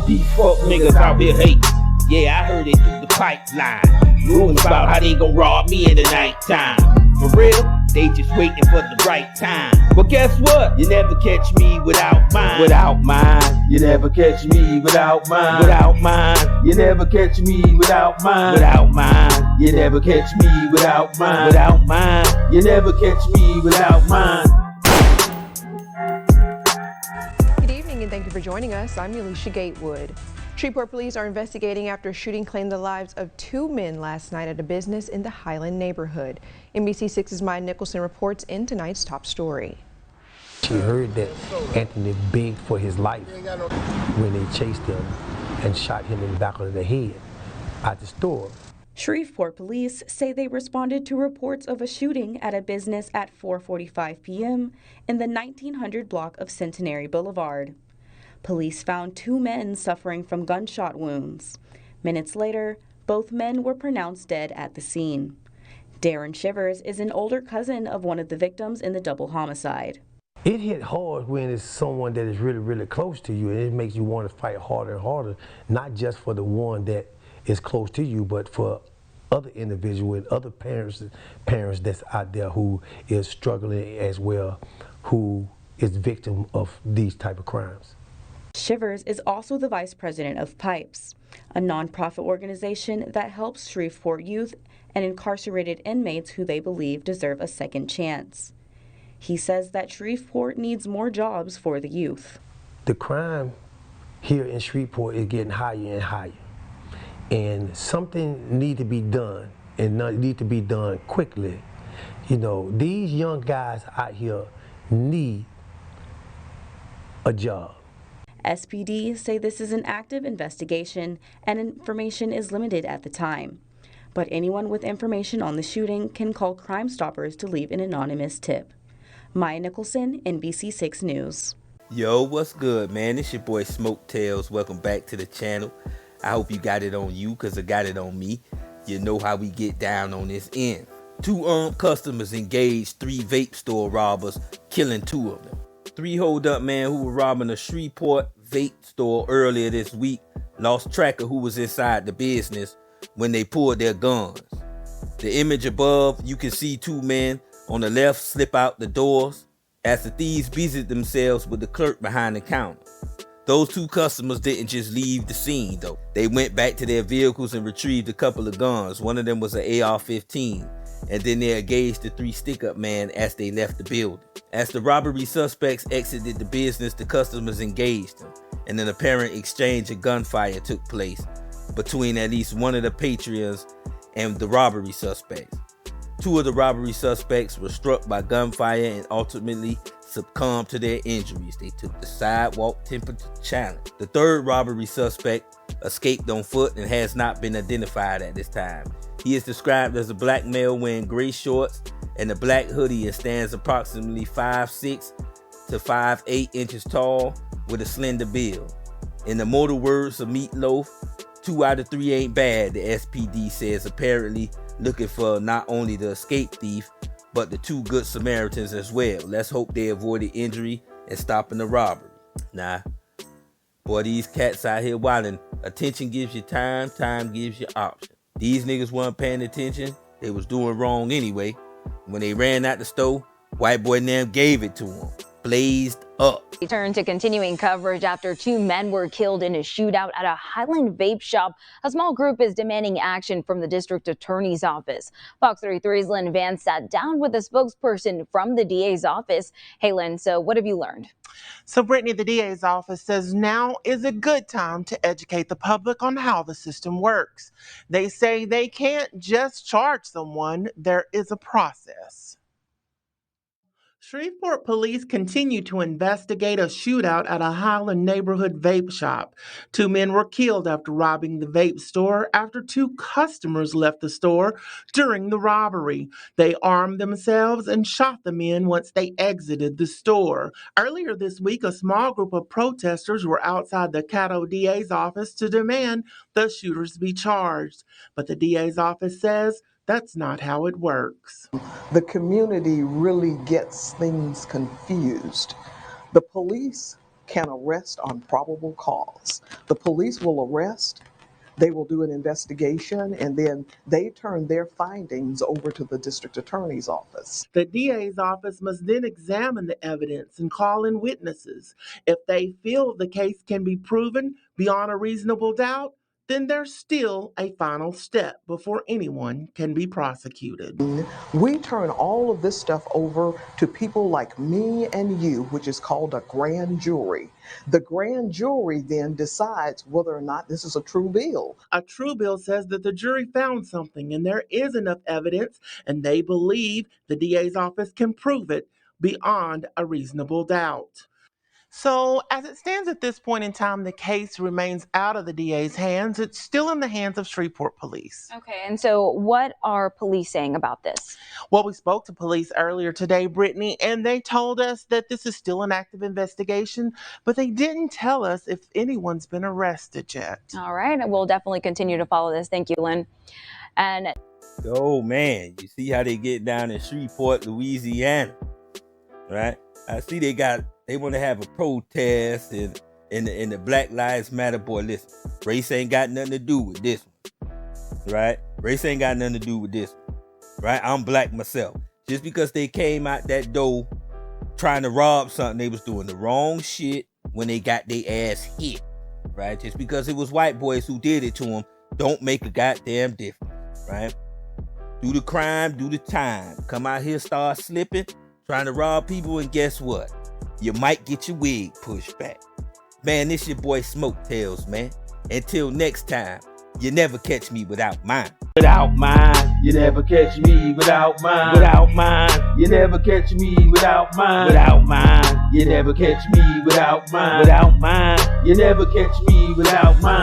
These fuck niggas out here hate. Yeah, I heard it through the pipeline. Rumors about how they gon' rob me in the nighttime. For real, they just waiting for the right time. But guess what? You never catch me without mine. Without mine. You never catch me without mine. Without mine. You never catch me without mine. Without mine. You never catch me without mine. Without mine. You never catch me without mine. Good evening and thank you for joining us. I'm Alicia Gatewood. Shreveport police are investigating after a shooting claimed the lives of 2 men last night at a business in the Highland neighborhood. NBC6's Maya Nicholson reports in tonight's top story. She heard that Anthony begged for his life when they chased him and shot him in the back of the head at the store. Shreveport police say they responded to reports of a shooting at a business at 4:45 p.m. in the 1900 block of Centenary Boulevard. Police found 2 men suffering from gunshot wounds. Minutes later, both men were pronounced dead at the scene. Darren Shivers is an older cousin of one of the victims in the double homicide. It hit hard when it's someone that is really, really close to you, and it makes you want to fight harder and harder, not just for the one that is close to you, but for other individuals, other parents that's out there who is struggling as well, who is victim of these type of crimes. Shivers is also the vice president of Pipes, a nonprofit organization that helps Shreveport youth and incarcerated inmates who they believe deserve a second chance. He says that Shreveport needs more jobs for the youth. The crime here in Shreveport is getting higher and higher, and something need to be done, and need to be done quickly. You know, these young guys out here need a job. SPD say this is an active investigation and information is limited at the time. But anyone with information on the shooting can call Crime Stoppers to leave an anonymous tip. Maya Nicholson, NBC6 News. Yo, what's good, man? It's your boy Smoke Tails. Welcome back to the channel. I hope you got it on you, because I got it on me. You know how we get down on this end. 2 armed customers engaged 3 vape store robbers, killing 2 of them. 3 hold-up men who were robbing a Shreveport vape store earlier this week lost track of who was inside the business when they pulled their guns. The image above, you can see 2 men on the left slip out the doors as the thieves busied themselves with the clerk behind the counter. Those 2 customers didn't just leave the scene though. They went back to their vehicles and retrieved a couple of guns. One of them was an AR-15. And then they engaged the 3 stick-up man as they left the building. As the robbery suspects exited the business, the customers engaged them, and an apparent exchange of gunfire took place between at least one of the patrons and the robbery suspects. 2 of the robbery suspects were struck by gunfire and ultimately succumbed to their injuries. They took the sidewalk temperature challenge. The 3rd robbery suspect escaped on foot and has not been identified at this time. He is described as a black male wearing gray shorts and a black hoodie and stands approximately 5'6" to 5'8" inches tall with a slender build. In the mortal words of Meatloaf, 2 out of 3 ain't bad, the SPD says, apparently looking for not only the escaped thief, but the 2 good Samaritans as well. Let's hope they avoided injury and stopping the robbery. Nah, boy, these cats out here wildin'. Attention gives you time, time gives you option. These niggas weren't paying attention. They was doing wrong anyway. When they ran out the store, white boy and them gave it to them. Blazed up. We turn to continuing coverage after 2 men were killed in a shootout at a Highland vape shop. A small group is demanding action from the district attorney's office. Fox 33's Lynn Vance sat down with a spokesperson from the DA's office. Hey, Lynn, so what have you learned? So, Brittany, the DA's office says now is a good time to educate the public on how the system works. They say they can't just charge someone. There is a process. Shreveport police continue to investigate a shootout at a Highland neighborhood vape shop. 2 men were killed after robbing the vape store after 2 customers left the store during the robbery. They armed themselves and shot the men once they exited the store. Earlier this week, a small group of protesters were outside the Caddo DA's office to demand the shooters be charged. But the DA's office says that's not how it works. The community really gets things confused. The police can arrest on probable cause. The police will arrest, they will do an investigation, and then they turn their findings over to the district attorney's office. The DA's office must then examine the evidence and call in witnesses. If they feel the case can be proven beyond a reasonable doubt, then there's still a final step before anyone can be prosecuted. We turn all of this stuff over to people like me and you, which is called a grand jury. The grand jury then decides whether or not this is a true bill. A true bill says that the jury found something and there is enough evidence, and they believe the DA's office can prove it beyond a reasonable doubt. So, as it stands at this point in time, the case remains out of the DA's hands. It's still in the hands of Shreveport police. Okay, and so what are police saying about this? Well, we spoke to police earlier today, Brittany, and they told us that this is still an active investigation, but they didn't tell us if anyone's been arrested yet. All right, we'll definitely continue to follow this. Thank you, Lynn. And oh man, you see how they get down in Shreveport, Louisiana, right? I see they want to have a protest and the Black Lives Matter. Boy, listen, race ain't got nothing to do with this one, right? Race ain't got nothing to do with this one, right? I'm black myself. Just because they came out that door trying to rob something, they was doing the wrong shit when they got their ass hit, right? Just because it was white boys who did it to them, don't make a goddamn difference, right? Do the crime, do the time. Come out here, start slipping, trying to rob people, and guess what? You might get your wig pushed back. Man, this your boy Smoke Tales, man. Until next time, you never catch me without mine. Without mine, you never catch me without mine. Without mine, you never catch me without mine. Without mine, you never catch me without mine. Without mine, you never catch me without mine.